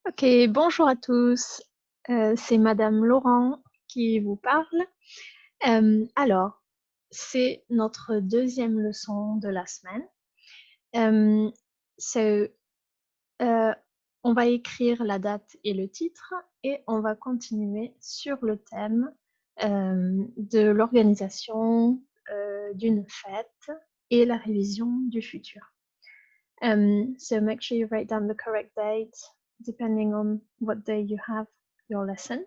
Ok, bonjour à tous. C'est Madame Laurent qui vous parle. Alors, c'est notre deuxième leçon de la semaine. Euh, so, euh, on va écrire la date et le titre et on va continuer sur le thème de l'organisation d'une fête et la révision du futur. So make sure you write down the correct date depending on what day you have your lesson.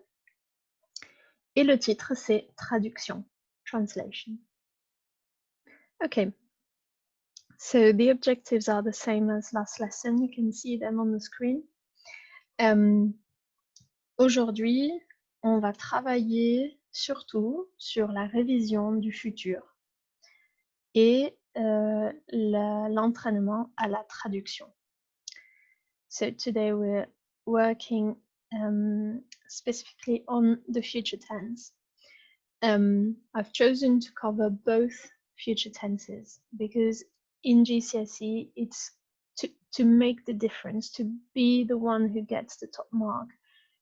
Et le titre, c'est traduction, translation. Okay, so the objectives are the same as last lesson. You can see them on the screen. Aujourd'hui, on va travailler surtout sur la révision du futur et l'entraînement à la traduction. So today we're working specifically on the future tense. I've chosen to cover both future tenses because in GCSE it's to make the difference, to be the one who gets the top mark.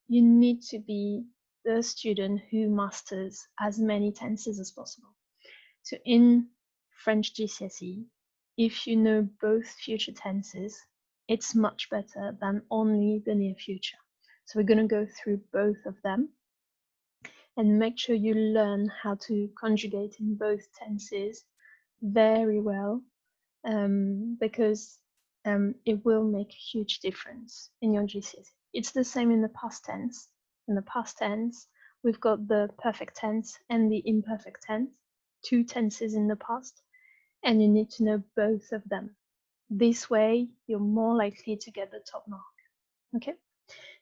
You need to be the student who masters as many tenses as possible. So in French GCSE, if you know both future tenses, it's much better than only the near future. So we're going to go through both of them and make sure you learn how to conjugate in both tenses very well, because it will make a huge difference in your GCSE. It's the same in the past tense. In the past tense, we've got the perfect tense and the imperfect tense, two tenses in the past, and you need to know both of them. This way, you're more likely to get the top mark. Okay?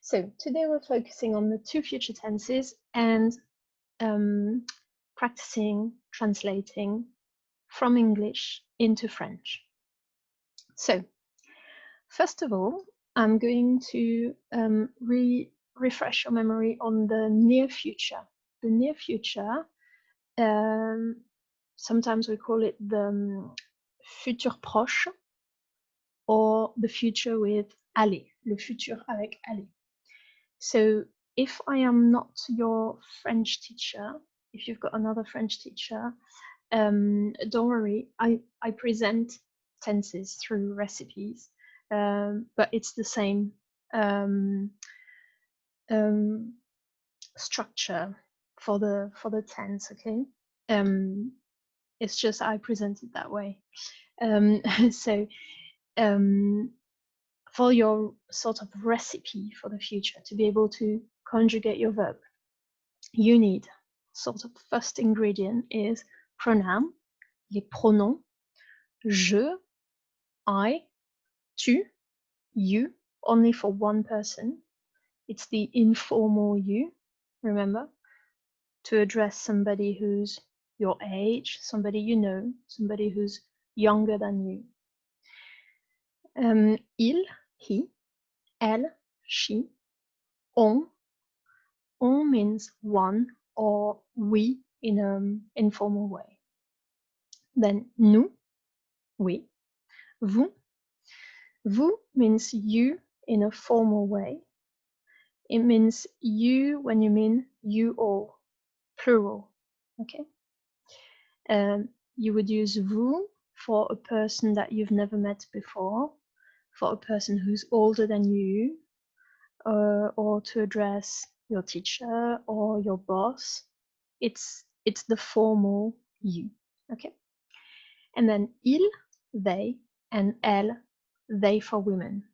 So today we're focusing on the two future tenses and practicing translating from English into French. So, first of all, I'm going to refresh your memory on the near future. The near future, sometimes we call it the futur proche or the future with aller, le futur avec aller. So if I am not your French teacher, if you've got another French teacher, don't worry, I present tenses through recipes, but it's the same structure for the tense, okay? It's just I present it that way. So for your sort of recipe for the future, to be able to conjugate your verb, you need sort of first ingredient is pronoun, les pronoms, je, I, tu, you, only for one person. It's the informal you, remember, to address somebody who's your age, somebody you know, somebody who's younger than you. Il, he, elle, she, on. On means one or we in an informal way. Then nous, we. Vous. Vous means you in a formal way. It means you when you mean you all, plural. Okay. You would use vous for a person that you've never met before, for a person who's older than you, or to address your teacher or your boss. It's the formal you. Okay. And then il, they, and elle, they for women.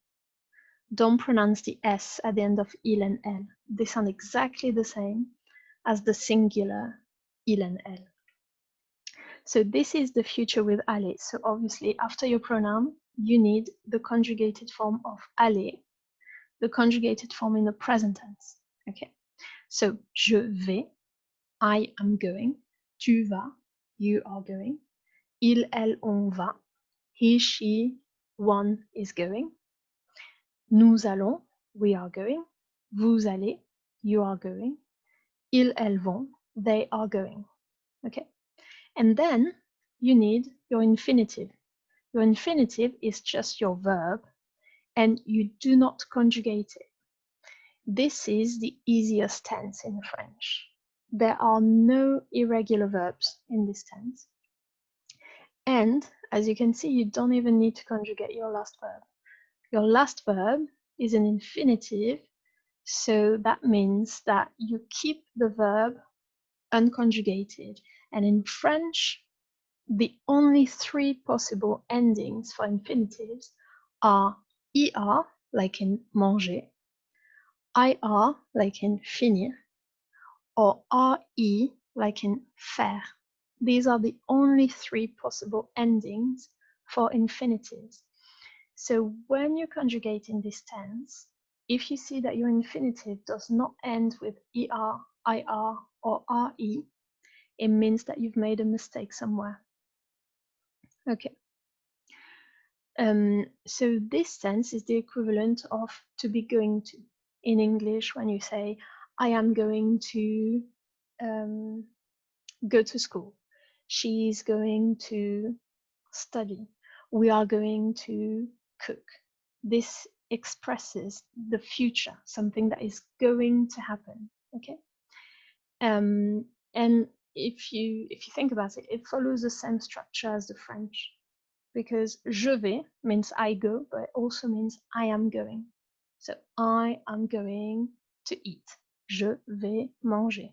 Don't pronounce the S at the end of il and elle. They sound exactly the same as the singular il and elle. So this is the future with aller. So obviously after your pronoun, you need the conjugated form of aller, the conjugated form in the present tense. Okay. So je vais, I am going, tu vas, you are going, il, elle, on va, he, she, one is going, nous allons, we are going, vous allez, you are going, ils, elles vont, they are going. Okay. And then you need your infinitive. Your infinitive is just your verb and you do not conjugate it. This is the easiest tense in French. There are no irregular verbs in this tense. And as you can see, you don't even need to conjugate your last verb. Your last verb is an infinitive, so that means that you keep the verb unconjugated. And in French, the only three possible endings for infinitives are IR, like in manger, IR, like in finir, or RE, like in faire. These are the only three possible endings for infinitives. So when you conjugate in this tense, if you see that your infinitive does not end with ER, IR, or RE, it means that you've made a mistake somewhere. Okay. So this tense is the equivalent of to be going to. In English, when you say, I am going to go to school. She's going to study. We are going to cook. This expresses the future, something that is going to happen. Okay. And if you think about it, it follows the same structure as the French, because je vais means I go, but it also means I am going. So I am going to eat. Je vais manger.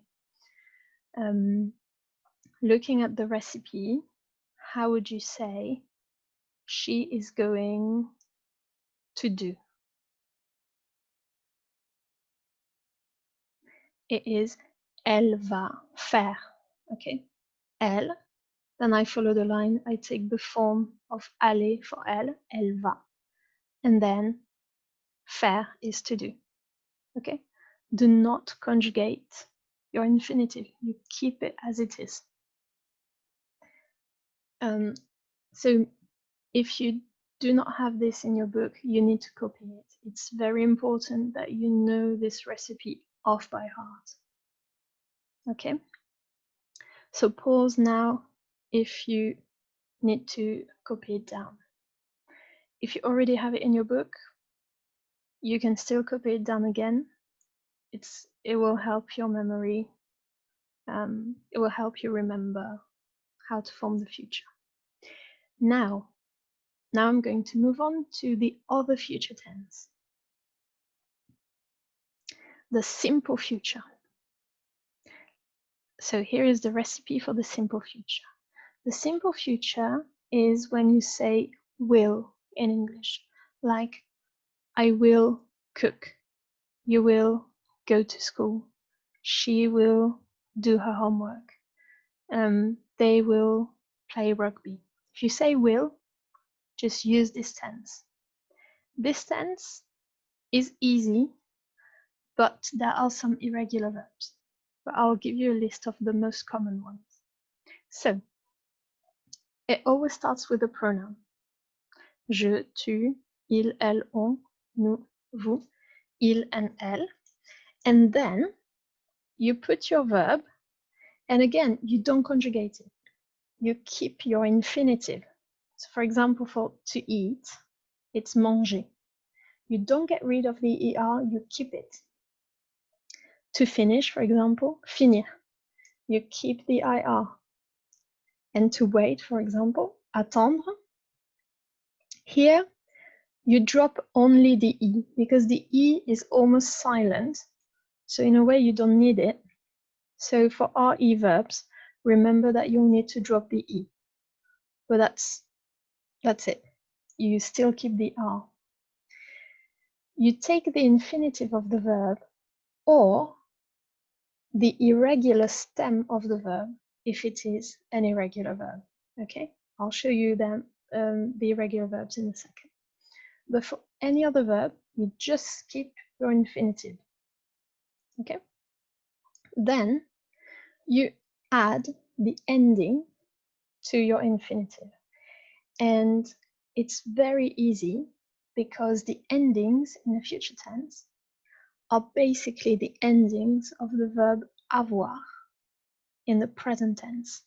Looking at the recipe, how would you say she is going to do? It is elle va faire. Okay, elle. Then I follow the line. I take the form of aller for elle va. And then faire is to do. Okay, do not conjugate your infinitive. You keep it as it is. So if you do not have this in your book, you need to copy it. It's very important that you know this recipe off by heart. Okay, so pause now if you need to copy it down. If you already have it in your book, you can still copy it down again. It will help your memory. It will help you remember how to form the future. Now I'm going to move on to the other future tense, the simple future. So here is the recipe for the simple future. The simple future is when you say will in English, like I will cook, you will go to school, she will do her homework, they will play rugby. If you say will, just use this tense. This tense is easy, but there are some irregular verbs. But I'll give you a list of the most common ones. So, it always starts with a pronoun. Je, tu, il, elle, on, nous, vous, il and elle. And then you put your verb, and again, you don't conjugate it. You keep your infinitive. So for example, for to eat, it's manger. You don't get rid of the ER, you keep it. To finish, for example, finir. You keep the IR. And to wait, for example, attendre. Here, you drop only the E because the E is almost silent. So in a way, you don't need it. So for RE verbs, remember that you'll need to drop the E. But that's it. You still keep the R. You take the infinitive of the verb or the irregular stem of the verb if it is an irregular verb. Okay, I'll show you them, the irregular verbs in a second. But for any other verb, you just skip your infinitive. Okay, then you add the ending to your infinitive. And it's very easy because the endings in the future tense are basically the endings of the verb avoir in the present tense.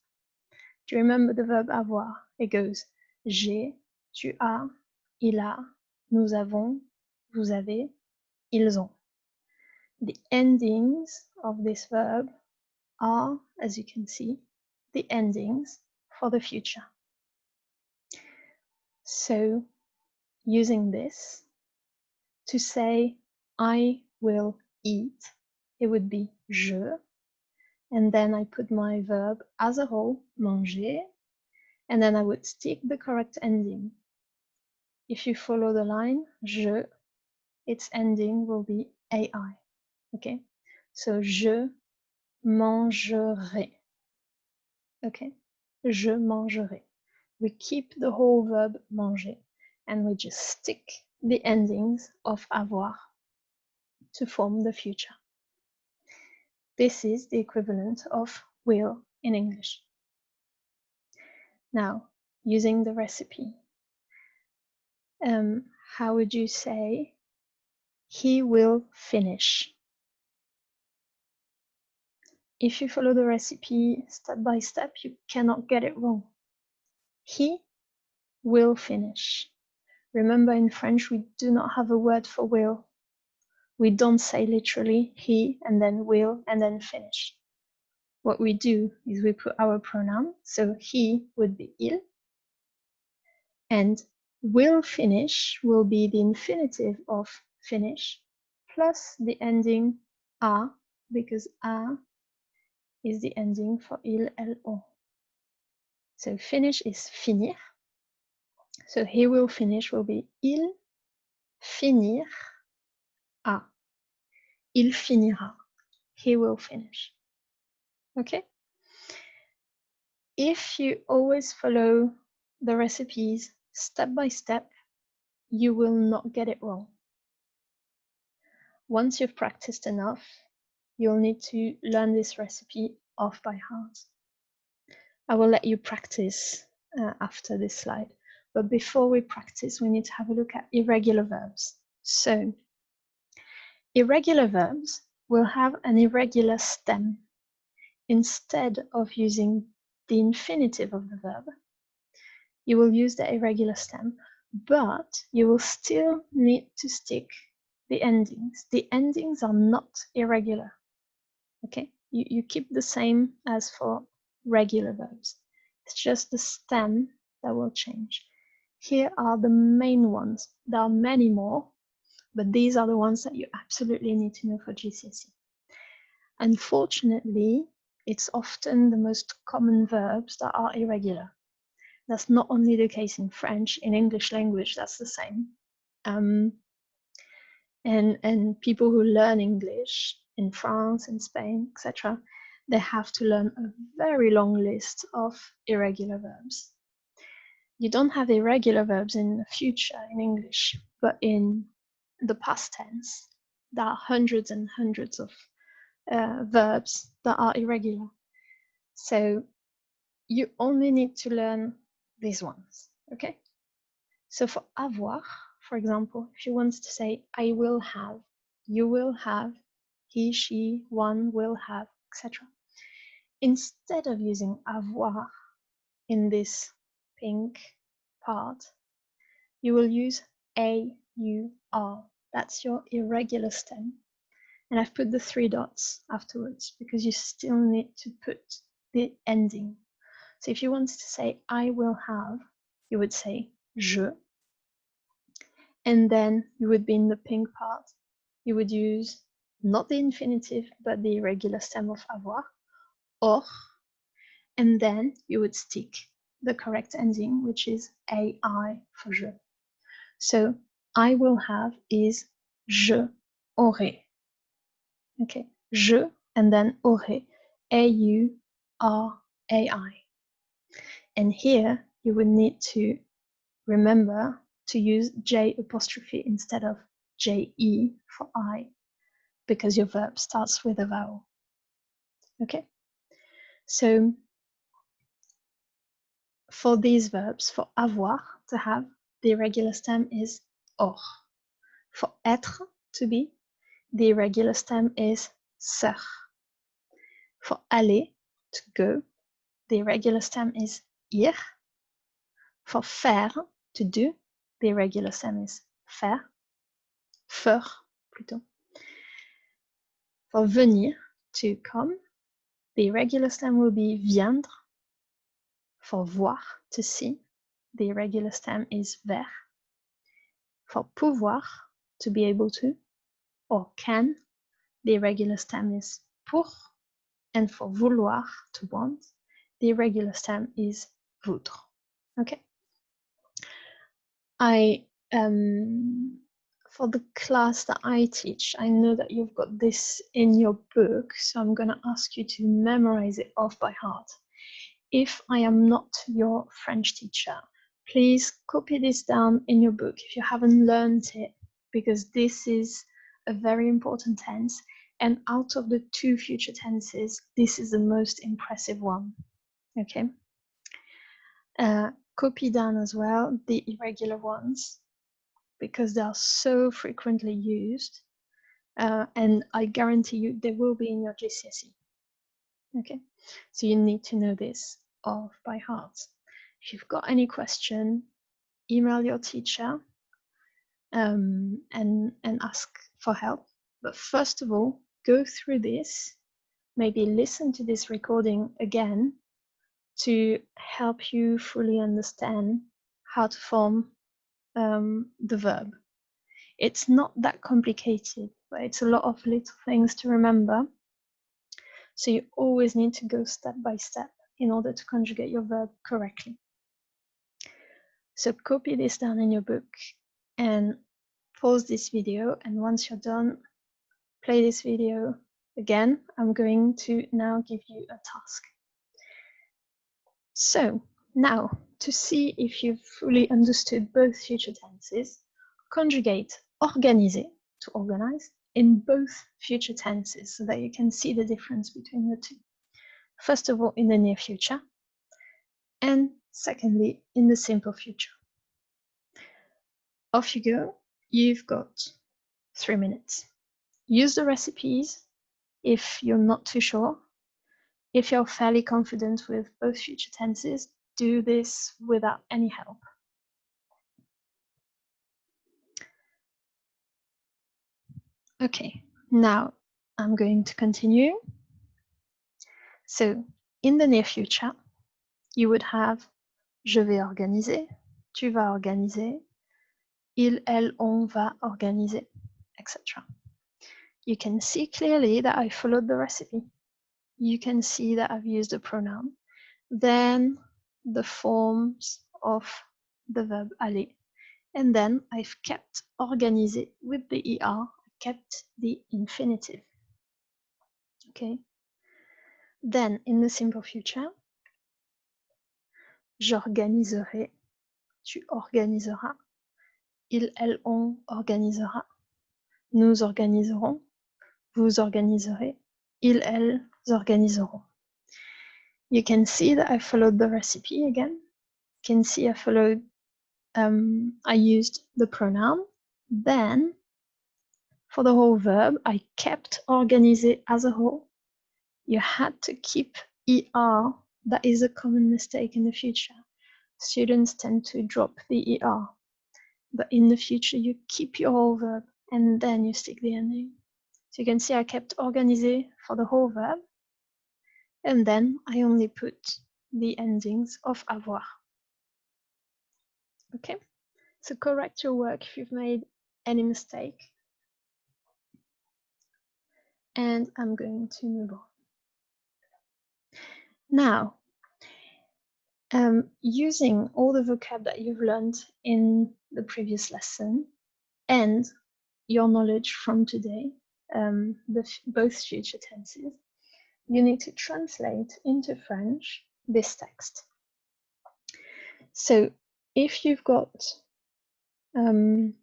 Do you remember the verb avoir? It goes j'ai, tu as, il a, nous avons, vous avez, ils ont. the endings of this verb are, as you can see, the endings for the future. So using this to say I will eat, it would be je, and then I put my verb as a whole, manger, and then I would stick the correct ending. If you follow the line, je, its ending will be ai. Okay, so je mangerai. Okay, je mangerai. We keep the whole verb manger and we just stick the endings of avoir to form the future. This is the equivalent of will in English. Now, using the recipe, how would you say he will finish? If you follow the recipe step by step, you cannot get it wrong. He will finish. Remember, in French, we do not have a word for will. We don't say literally he and then will and then finish. What we do is we put our pronoun, so he would be il, and will finish will be the infinitive of finish plus the ending a, because a is the ending for il, elle, on. So finish is finir. So he will finish will be il finir a. Il finira. He will finish. Okay? If you always follow the recipes step by step, you will not get it wrong. Once you've practiced enough, you'll need to learn this recipe off by heart. I will let you practice after this slide. But before we practice, we need to have a look at irregular verbs. So, irregular verbs will have an irregular stem. Instead of using the infinitive of the verb, you will use the irregular stem, but you will still need to stick the endings. The endings are not irregular. Okay, you keep the same as for regular verbs. It's just the stem that will change. Here are the main ones. There are many more, but these are the ones that you absolutely need to know for GCSE. Unfortunately, it's often the most common verbs that are irregular. That's not only the case in French, in English language, that's the same. And people who learn English in France, in Spain, etc., they have to learn a very long list of irregular verbs. You don't have irregular verbs in the future in English, but in the past tense, there are hundreds and hundreds of verbs that are irregular. So you only need to learn these ones, okay? So for avoir, for example, if you want to say I will have, you will have, he, she, one will have, etc. Instead of using avoir in this pink part, you will use AUR. That's your irregular stem. And I've put the 3 dots afterwards because you still need to put the ending. So if you wanted to say I will have, you would say je. And then you would be in the pink part. You would use not the infinitive, but the irregular stem of avoir, or, and then you would stick the correct ending, which is AI for je. So I will have is je aurai. Okay, je and then aurai, A-U-R-A-I. And here you would need to remember to use J apostrophe instead of J-E for I, because your verb starts with a vowel. Okay, so for these verbs, for avoir, to have, the irregular stem is or. For être, to be, the irregular stem is ser. For aller, to go, the irregular stem is ir. For faire, to do, the irregular stem is faire. Faire, plutôt. For venir, to come, the irregular stem will be viendre. For voir, to see, the irregular stem is ver. For pouvoir, to be able to, or can, the irregular stem is pour. And for vouloir, to want, the irregular stem is voudre. Okay. For the class that I teach, I know that you've got this in your book, so I'm going to ask you to memorize it off by heart. If I am not your French teacher, please copy this down in your book if you haven't learned it, because this is a very important tense. And out of the 2 future tenses, this is the most impressive one. Okay. Copy down as well the irregular ones, because they are so frequently used, and I guarantee you they will be in your GCSE. Okay, so you need to know this off by heart. If you've got any question, email your teacher and ask for help. But first of all, go through this, maybe listen to this recording again to help you fully understand how to form the verb. It's not that complicated, but it's a lot of little things to remember. So you always need to go step by step in order to conjugate your verb correctly. So copy this down in your book and pause this video. And once you're done, play this video again. I'm going to now give you a task. So now, to see if you've fully understood both future tenses, conjugate organiser, to organize, in both future tenses so that you can see the difference between the two. First of all, in the near future, and secondly, in the simple future. Off you go. You've got 3 minutes. Use the recipes if you're not too sure. If you're fairly confident with both future tenses, do this without any help. Okay, now I'm going to continue. So, in the near future, you would have je vais organiser, tu vas organiser, il, elle, on va organiser, etc. You can see clearly that I followed the recipe. You can see that I've used a pronoun. Then the forms of the verb aller. And then I've kept organiser with the ER, kept the infinitive. Okay. Then in the simple future, j'organiserai, tu organiseras, il, elle, on organisera, nous organiserons, vous organiserez, ils, elles organiseront. You can see that I followed the recipe again. You can see I followed, I used the pronoun. Then, for the whole verb, I kept organiser as a whole. You had to keep ER. That is a common mistake in the future. Students tend to drop the ER. But in the future, you keep your whole verb and then you stick the ending. So you can see I kept organiser for the whole verb. And then I only put the endings of avoir. Okay, so correct your work if you've made any mistake. And I'm going to move on. Now, using all the vocab that you've learned in the previous lesson and your knowledge from today, both future tenses, you need to translate into French this text. So if you've got the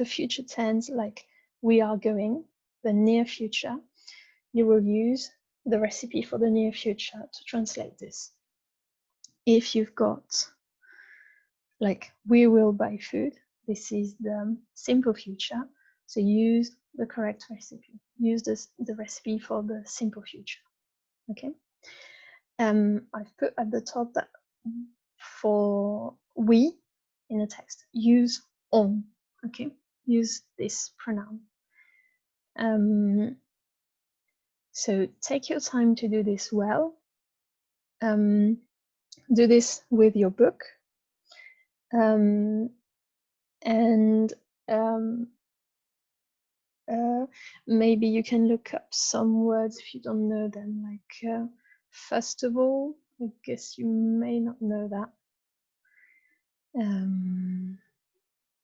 future tense like we are going, the near future, you will use the recipe for the near future to translate this. If you've got like we will buy food, this is the simple future, so use the correct recipe. Use the recipe for the simple future. Okay. I've put at the top that for we in a text, use on. Okay, use this pronoun. So take your time to do this well. Do this with your book. And maybe you can look up some words if you don't know them, like festival. I guess you may not know that.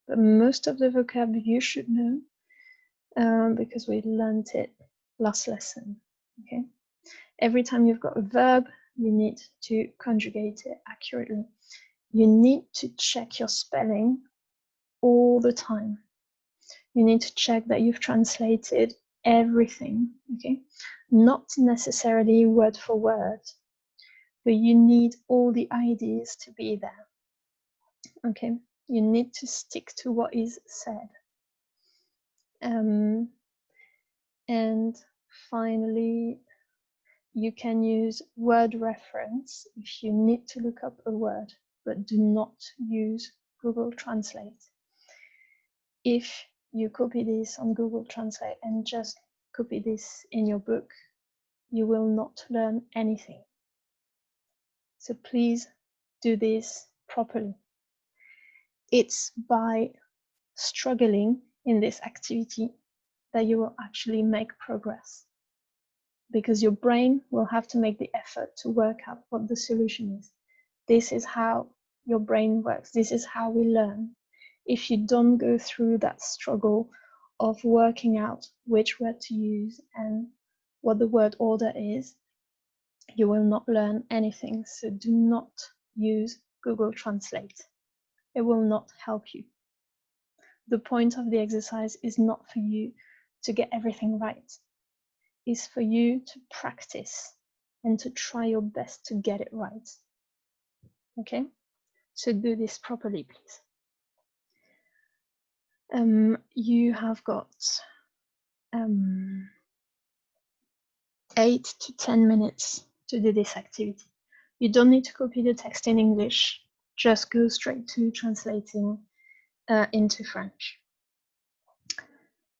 But most of the vocab you should know because we learned it last lesson. Okay. Every time you've got a verb, you need to conjugate it accurately. You need to check your spelling all the time. You need to check that you've translated everything, okay? Not necessarily word for word, but you need all the ideas to be there, okay? You need to stick to what is said. And finally, you can use word reference if you need to look up a word, but do not use Google Translate. If you copy this on Google Translate and just copy this in your book, you will not learn anything. So please do this properly. It's by struggling in this activity that you will actually make progress, because your brain will have to make the effort to work out what the solution is. This is how your brain works. This is how we learn. If you don't go through that struggle of working out which word to use and what the word order is, you will not learn anything. So do not use Google Translate. It will not help you. The point of the exercise is not for you to get everything right. It's for you to practice and to try your best to get it right. Okay? So do this properly, please. You have got 8 to 10 minutes to do this activity. You don't need to copy the text in English. Just go straight to translating into French.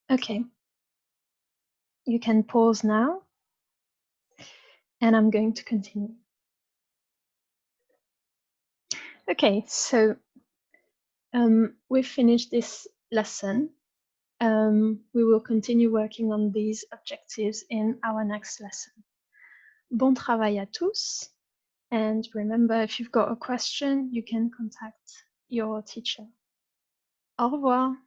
Okay. You can pause now, and I'm going to continue. Okay, so we've finished this lesson. We will continue working on these objectives in our next lesson. Bon travail à tous. And remember, if you've got a question, you can contact your teacher. Au revoir.